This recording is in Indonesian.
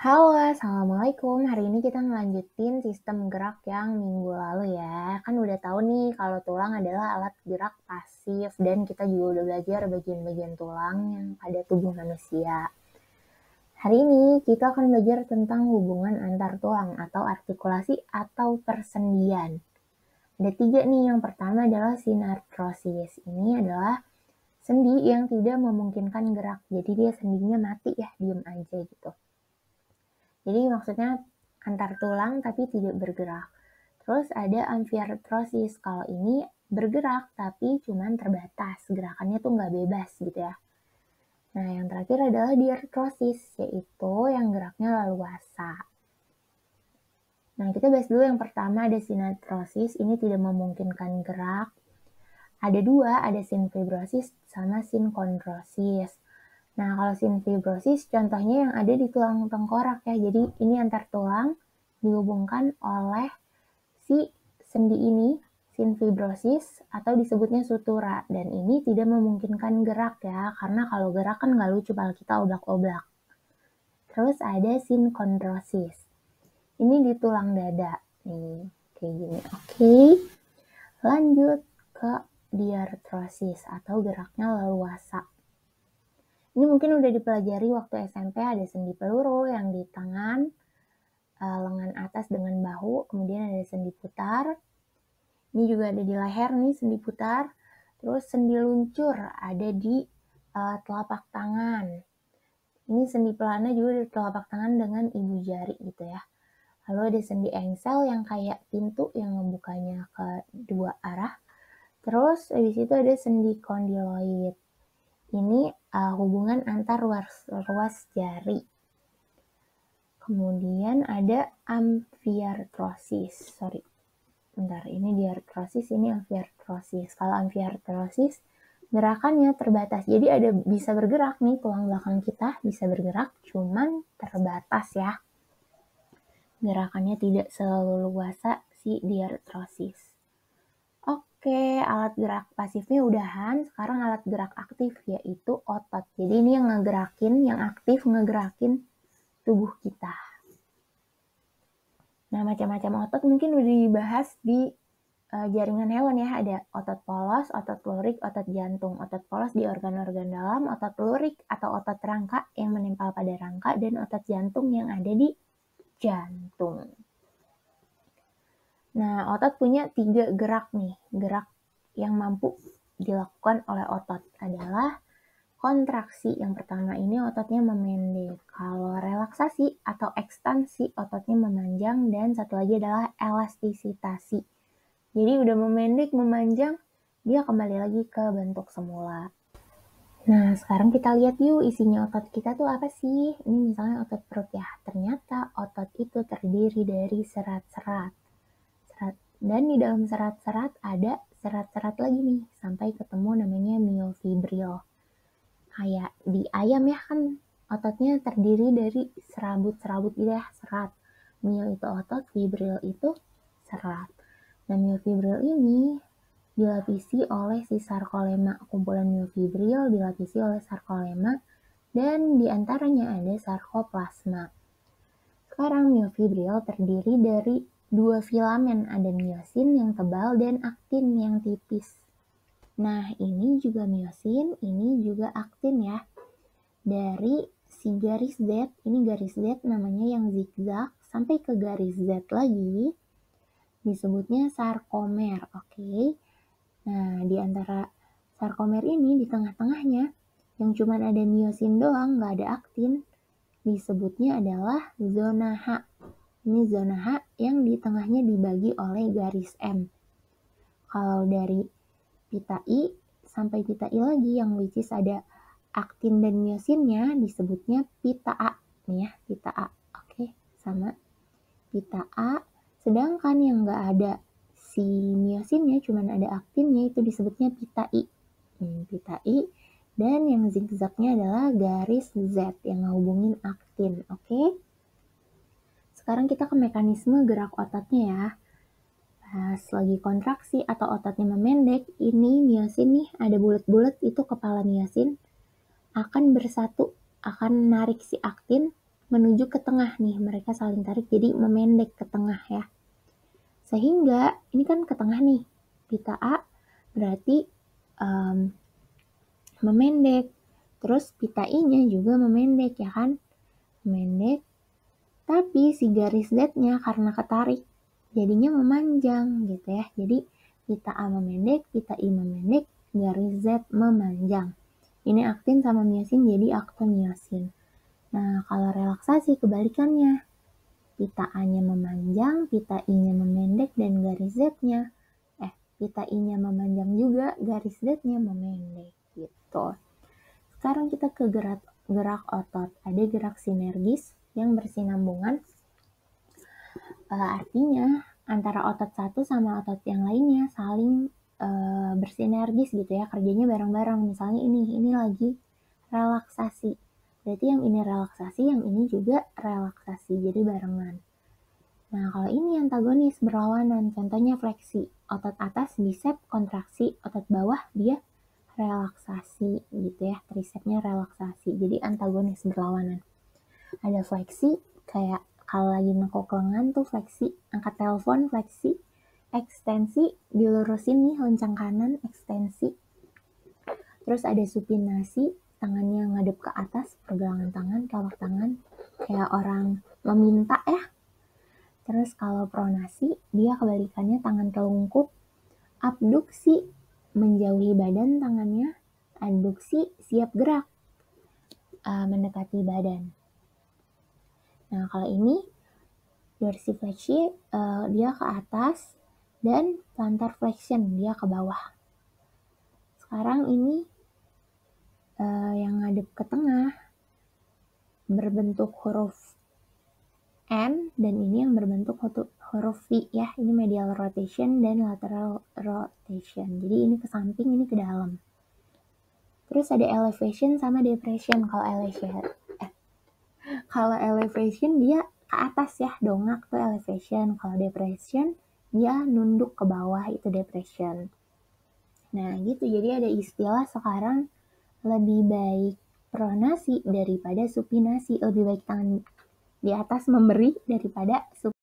Halo, assalamualaikum. Hari ini kita ngelanjutin sistem gerak yang minggu lalu ya. Kan udah tahu nih kalau tulang adalah alat gerak pasif dan kita juga udah belajar bagian-bagian tulang yang ada tubuh manusia. Hari ini kita akan belajar tentang hubungan antar tulang atau artikulasi atau persendian. Ada 3 nih. Yang pertama adalah sinartrosis. Ini adalah sendi yang tidak memungkinkan gerak. Jadi dia sendinya mati ya, diem aja gitu. Jadi maksudnya antar tulang tapi tidak bergerak. Terus ada amfiartrosis. Kalau ini bergerak tapi cuman terbatas. Gerakannya tuh nggak bebas gitu ya. Nah yang terakhir adalah diartrosis, yaitu yang geraknya leluasa. Nah kita bahas dulu yang pertama, ada sinartrosis. Ini tidak memungkinkan gerak. Ada 2, ada sinfibrosis sama sinkondrosis. Nah, kalau sinfibrosis contohnya yang ada di tulang tengkorak ya. Jadi ini antar tulang dihubungkan oleh si sendi ini, sinfibrosis, atau disebutnya sutura. Dan ini tidak memungkinkan gerak ya, karena kalau gerak kan nggak lucu kalau kita oblak-oblak. Terus ada sinkondrosis. Ini di tulang dada. Nih, kayak gini. Oke. Lanjut ke diartrosis atau geraknya leluasa. Ini mungkin udah dipelajari waktu SMP, ada sendi peluru yang di tangan, lengan atas dengan bahu, kemudian ada sendi putar. Ini juga ada di leher nih, sendi putar. Terus sendi luncur ada di telapak tangan. Ini sendi pelana juga di telapak tangan dengan ibu jari gitu ya. Lalu ada sendi engsel yang kayak pintu yang membukanya ke dua arah. Terus habis itu ada sendi kondiloid. Ini hubungan antar ruas jari. Kemudian ada amfiartrosis. Ini diartrosis, ini amfiartrosis. Kalau amfiartrosis gerakannya terbatas. Jadi ada bisa bergerak nih, tulang belakang kita bisa bergerak, cuman terbatas ya. Gerakannya tidak seleluasa si diartrosis. Oke, alat gerak pasifnya udahan. Sekarang alat gerak aktif yaitu otot. Jadi ini yang aktif ngegerakin tubuh kita. Nah, macam-macam otot mungkin udah dibahas di jaringan hewan ya. Ada otot polos, otot lurik, otot jantung. Otot polos di organ-organ dalam, otot lurik atau otot rangka yang menempel pada rangka, dan otot jantung yang ada di jantung. Nah, otot punya 3 gerak nih. Gerak yang mampu dilakukan oleh otot adalah kontraksi. Yang pertama ini ototnya memendek. Kalau relaksasi atau ekstansi, ototnya memanjang. Dan satu lagi adalah elastisitasi. Jadi udah memendek, memanjang, dia kembali lagi ke bentuk semula. Nah, sekarang kita lihat yuk isinya otot kita tuh apa sih. Ini misalnya otot perut ya. Ternyata otot itu terdiri dari serat-serat. Dan di dalam serat-serat ada serat-serat lagi nih, sampai ketemu namanya myofibril. Kayak di ayam ya, kan ototnya terdiri dari serabut-serabut gitu ya, serat. Myo itu otot, fibril itu serat. Dan myofibril ini dilapisi oleh si sarkolema. Kumpulan myofibril dilapisi oleh sarkolema, dan diantaranya ada sarkoplasma. Sekarang myofibril terdiri dari 2 filamen, ada miosin yang tebal dan aktin yang tipis. Nah, ini juga miosin, ini juga aktin ya. Dari si garis Z, ini garis Z namanya yang zigzag, sampai ke garis Z lagi, disebutnya sarkomer, oke. Nah, di antara sarkomer ini, di tengah-tengahnya, yang cuma ada miosin doang, nggak ada aktin, disebutnya adalah zona H. Ini zona H yang di tengahnya dibagi oleh garis M. Kalau dari pita I sampai pita I lagi yang which is ada aktin dan miosinnya, disebutnya pita A. Nih ya, pita A. Oke, sama pita A. Sedangkan yang nggak ada si miosinnya, cuma ada aktinnya, itu disebutnya pita I. Pita I. Dan yang zigzagnya adalah garis Z yang ngehubungin aktin. Oke. Sekarang kita ke mekanisme gerak ototnya ya. Pas lagi kontraksi atau ototnya memendek, ini miosin nih, ada bulat-bulat, itu kepala miosin akan bersatu, akan narik si aktin menuju ke tengah nih, mereka saling tarik jadi memendek ke tengah ya. Sehingga ini kan ke tengah nih, pita A berarti memendek, terus pita I-nya juga memendek ya kan, memendek, tapi si garis Z-nya karena ketarik jadinya memanjang gitu ya. Jadi pita A memendek, pita I memendek, garis Z memanjang. Ini aktin sama miosin jadi aktomiosin. Nah, kalau relaksasi kebalikannya. Pita A-nya memanjang, pita I-nya memendek, dan garis Z-nya pita I-nya memanjang juga, garis Z-nya memendek gitu. Sekarang kita ke gerak otot. Ada gerak sinergis yang bersinambungan. Artinya antara otot satu sama otot yang lainnya saling bersinergis gitu ya, kerjanya bareng-bareng. Misalnya ini lagi relaksasi. Berarti yang ini relaksasi, yang ini juga relaksasi, jadi barengan. Nah, kalau ini antagonis, berlawanan. Contohnya fleksi. Otot atas bisep kontraksi, otot bawah dia relaksasi gitu ya. Tricepsnya relaksasi. Jadi antagonis, berlawanan. Ada fleksi, kayak kalau lagi nekuk lengan tuh fleksi. Angkat telepon fleksi. Ekstensi, dilurusin nih lencang kanan, ekstensi. Terus ada supinasi, tangannya ngadep ke atas, pergelangan tangan, telapak tangan. Kayak orang meminta ya. Terus kalau pronasi, dia kebalikannya tangan telungkup. Abduksi, menjauhi badan tangannya. Adduksi, siap gerak, mendekati badan. Nah, kalau ini dorsifleksi, dia ke atas, dan plantar flexion, dia ke bawah. Sekarang ini yang ngadep ke tengah, berbentuk huruf N, dan ini yang berbentuk huruf V ya. Ini medial rotation dan lateral rotation. Jadi ini ke samping, ini ke dalam. Terus ada elevation sama depression. Kalau elevation dia ke atas ya, dongak tuh elevation. Kalau depression dia nunduk ke bawah, itu depression. Nah gitu, jadi ada istilah sekarang lebih baik pronasi daripada supinasi. Lebih baik tangan di atas memberi daripada